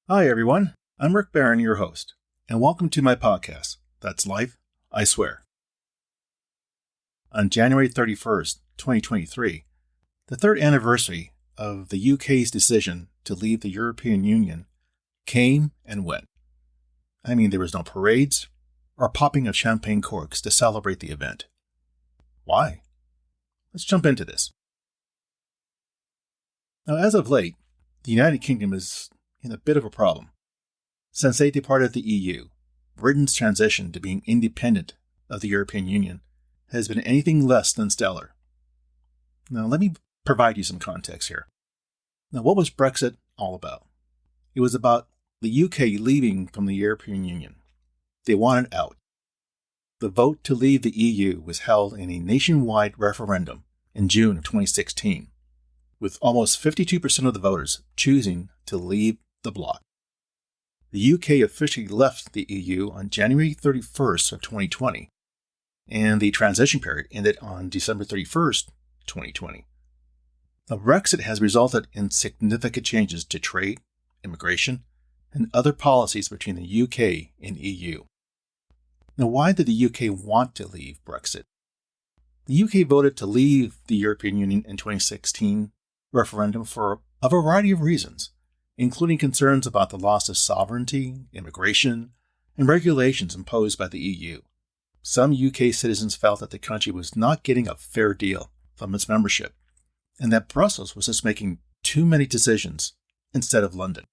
Hi, everyone. I'm Rick Barron, your host, and welcome to my podcast, That's Life, I Swear. On January 31st, 2023, the third anniversary of the UK's decision to leave the European Union came and went. I mean, there was no parades or popping of champagne corks to celebrate the event. Why? Let's jump into this. Now, as of late, the United Kingdom is in a bit of a problem. Since they departed the EU, Britain's transition to being independent of the European Union has been anything less than stellar. Now, let me provide you some context here. Now, what was Brexit all about? It was about the UK leaving from the European Union. They wanted out. The vote to leave the EU was held in a nationwide referendum in June of 2016, with almost 52% of the voters choosing to leave the bloc. The UK officially left the EU on January 31st of 2020, and the transition period ended on December 31st, 2020. Now, Brexit has resulted in significant changes to trade, immigration, and other policies between the UK and EU. Now, why did the UK want to leave Brexit? The UK voted to leave the European Union in 2016 referendum for a variety of reasons, including concerns about the loss of sovereignty, immigration, and regulations imposed by the EU. Some UK citizens felt that the country was not getting a fair deal from its membership, and that Brussels was just making too many decisions instead of London.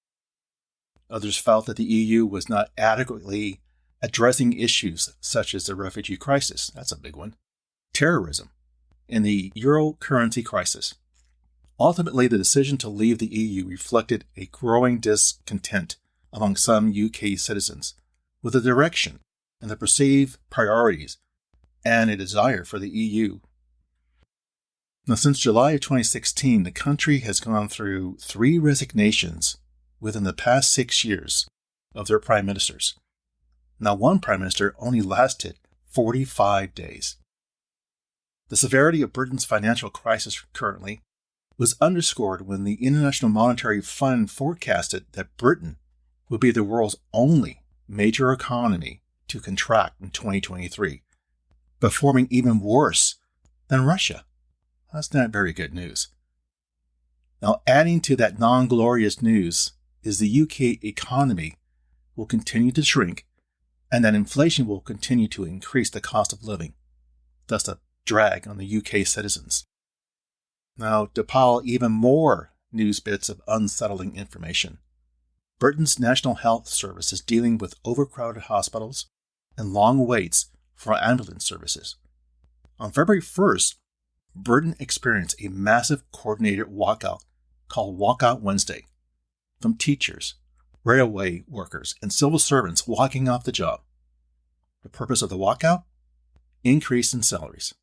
Others felt that the EU was not adequately addressing issues such as the refugee crisis, that's a big one, terrorism, and the euro currency crisis. Ultimately, the decision to leave the EU reflected a growing discontent among some UK citizens with the direction and the perceived priorities and a desire for the EU. Now, since July of 2016, the country has gone through 3 resignations within the past 6 years of their prime ministers. Now, one prime minister only lasted 45 days. The severity of Britain's financial crisis currently was underscored when the International Monetary Fund forecasted that Britain would be the world's only major economy to contract in 2023, performing even worse than Russia. That's not very good news. Now, adding to that non-glorious news is the UK economy will continue to shrink and that inflation will continue to increase the cost of living, thus a drag on the UK citizens. Now, to pile even more news bits of unsettling information, Britain's National Health Service is dealing with overcrowded hospitals and long waits for ambulance services. On February 1st, Britain experienced a massive coordinated walkout called Walkout Wednesday from teachers, railway workers, and civil servants walking off the job. The purpose of the walkout? Increase in salaries.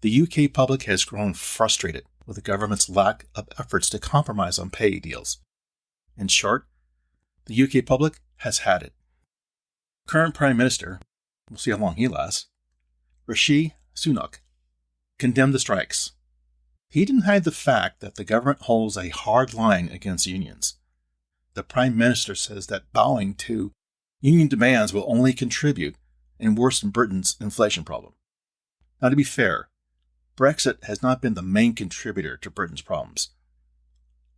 The UK public has grown frustrated with the government's lack of efforts to compromise on pay deals. In short, the UK public has had it. Current Prime Minister, we'll see how long he lasts, Rishi Sunak, condemned the strikes. He didn't hide the fact that the government holds a hard line against unions. The Prime Minister says that bowing to union demands will only contribute and worsen Britain's inflation problem. Now, to be fair, Brexit has not been the main contributor to Britain's problems.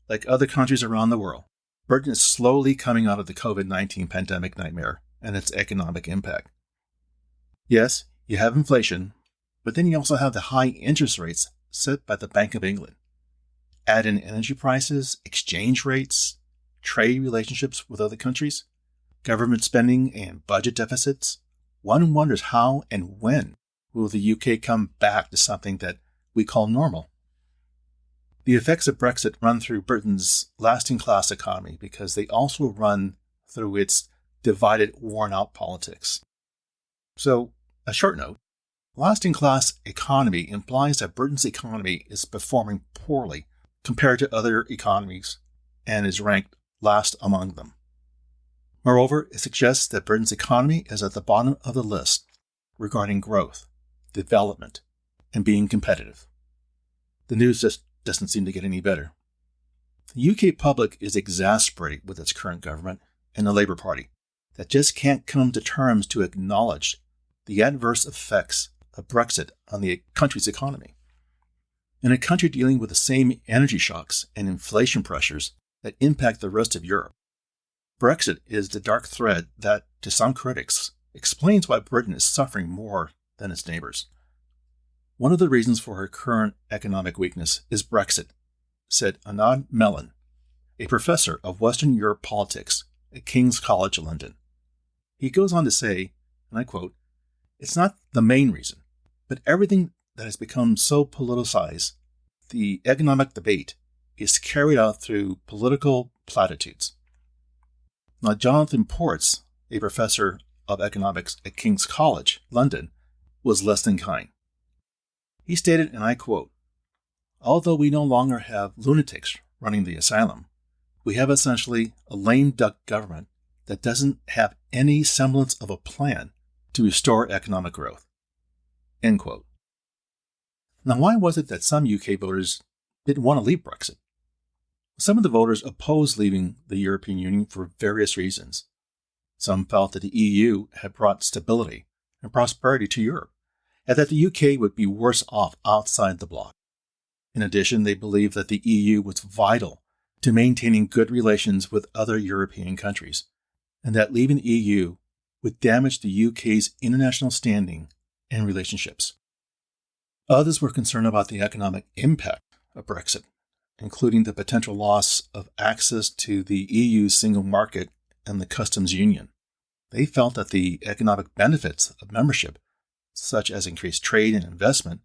Like other countries around the world, Britain is slowly coming out of the COVID-19 pandemic nightmare and its economic impact. Yes, you have inflation, but then you also have the high interest rates set by the Bank of England. Add in energy prices, exchange rates, trade relationships with other countries, government spending and budget deficits. One wonders how and when will the UK come back to something that we call normal. The effects of Brexit run through Britain's lasting class economy because they also run through its divided, worn-out politics. So, a short note, lasting class economy implies that Britain's economy is performing poorly compared to other economies and is ranked last among them. Moreover, it suggests that Britain's economy is at the bottom of the list regarding growth, development, and being competitive. The news just doesn't seem to get any better. The UK public is exasperated with its current government and the Labour Party that just can't come to terms to acknowledge the adverse effects of Brexit on the country's economy. In a country dealing with the same energy shocks and inflation pressures that impact the rest of Europe, Brexit is the dark thread that, to some critics, explains why Britain is suffering more than its neighbours. One of the reasons for her current economic weakness is Brexit, said Anand Mellon, a professor of Western Europe politics at King's College London. He goes on to say, and I quote, "It's not the main reason, but everything that has become so politicized, the economic debate, is carried out through political platitudes." Now, Jonathan Ports, a professor of economics at King's College, London, was less than kind. He stated, and I quote, "Although we no longer have lunatics running the asylum, we have essentially a lame duck government that doesn't have any semblance of a plan to restore economic growth." End quote. Now, why was it that some UK voters didn't want to leave Brexit? Some of the voters opposed leaving the European Union for various reasons. Some felt that the EU had brought stability and prosperity to Europe, and that the UK would be worse off outside the bloc. In addition, they believed that the EU was vital to maintaining good relations with other European countries, and that leaving the EU would damage the UK's international standing and relationships. Others were concerned about the economic impact of Brexit, including the potential loss of access to the EU's single market and the customs union. They felt that the economic benefits of membership, such as increased trade and investment,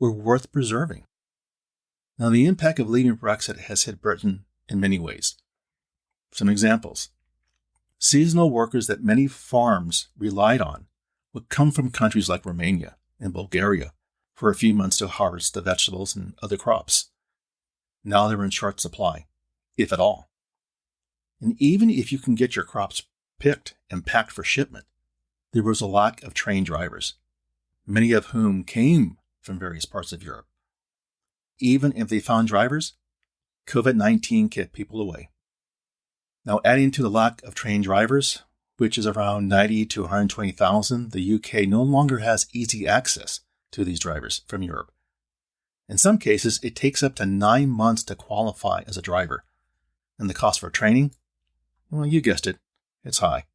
were worth preserving. Now, the impact of leaving Brexit has hit Britain in many ways. Some examples. Seasonal workers that many farms relied on would come from countries like Romania and Bulgaria for a few months to harvest the vegetables and other crops. Now they're in short supply, if at all. And even if you can get your crops picked and packed for shipment, there was a lack of trained drivers, many of whom came from various parts of Europe. Even if they found drivers, COVID-19 kept people away. Now, adding to the lack of trained drivers, which is around 90 to 120,000, the UK no longer has easy access to these drivers from Europe. In some cases, it takes up to 9 months to qualify as a driver. And the cost for training? Well, you guessed it, it's high.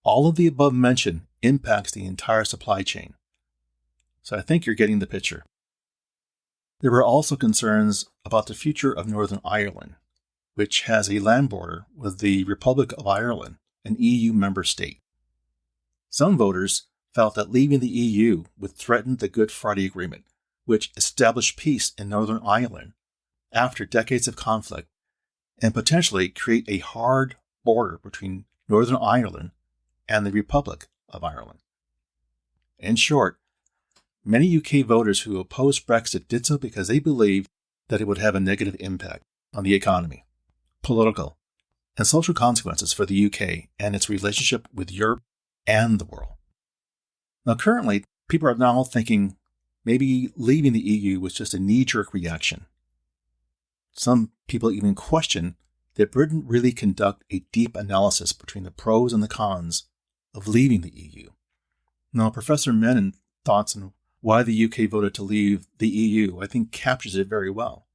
All of the above mentioned impacts the entire supply chain. So I think you're getting the picture. There were also concerns about the future of Northern Ireland, which has a land border with the Republic of Ireland, an EU member state. Some voters felt that leaving the EU would threaten the Good Friday Agreement, which established peace in Northern Ireland after decades of conflict, and potentially create a hard border between Northern Ireland and the Republic of Ireland. In short, many UK voters who opposed Brexit did so because they believed that it would have a negative impact on the economy, political, and social consequences for the UK and its relationship with Europe and the world. Now, currently, people are now thinking maybe leaving the EU was just a knee-jerk reaction. Some people even question that Britain really conduct a deep analysis between the pros and the cons of leaving the EU. Now, Professor Menon's thoughts on why the UK voted to leave the EU, I think, captures it very well.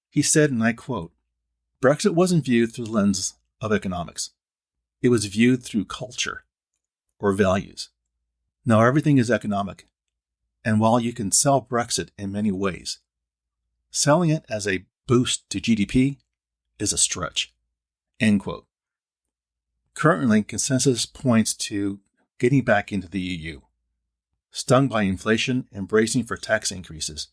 He said, and I quote, "Brexit wasn't viewed through the lens of economics. It was viewed through culture or values. Now everything is economic. And while you can sell Brexit in many ways, selling it as a boost to GDP is a stretch." End quote. Currently, consensus points to getting back into the EU. Stung by inflation and bracing for tax increases,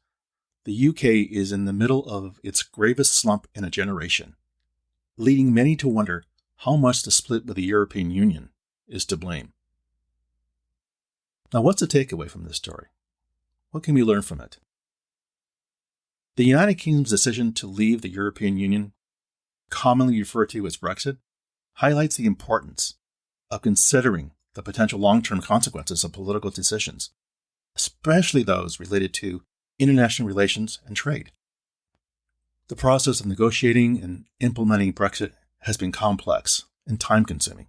the UK is in the middle of its gravest slump in a generation, leading many to wonder how much the split with the European Union is to blame. Now, what's the takeaway from this story? What can we learn from it? The United Kingdom's decision to leave the European Union, commonly referred to as Brexit, highlights the importance of considering the potential long-term consequences of political decisions, especially those related to international relations and trade. The process of negotiating and implementing Brexit has been complex and time-consuming,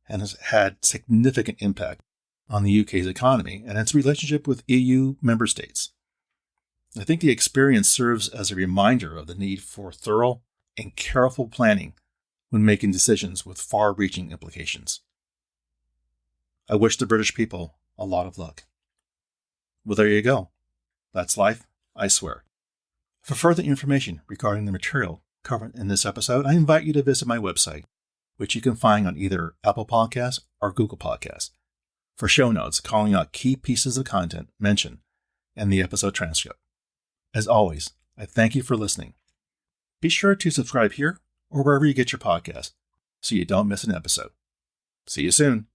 and has had significant impact on the UK's economy and its relationship with EU member states. I think the experience serves as a reminder of the need for thorough and careful planning when making decisions with far-reaching implications. I wish the British people a lot of luck. Well, there you go. That's life, I swear. For further information regarding the material covered in this episode, I invite you to visit my website, which you can find on either Apple Podcasts or Google Podcasts, for show notes calling out key pieces of content mentioned and the episode transcript. As always, I thank you for listening. Be sure to subscribe here or wherever you get your podcast so you don't miss an episode. See you soon.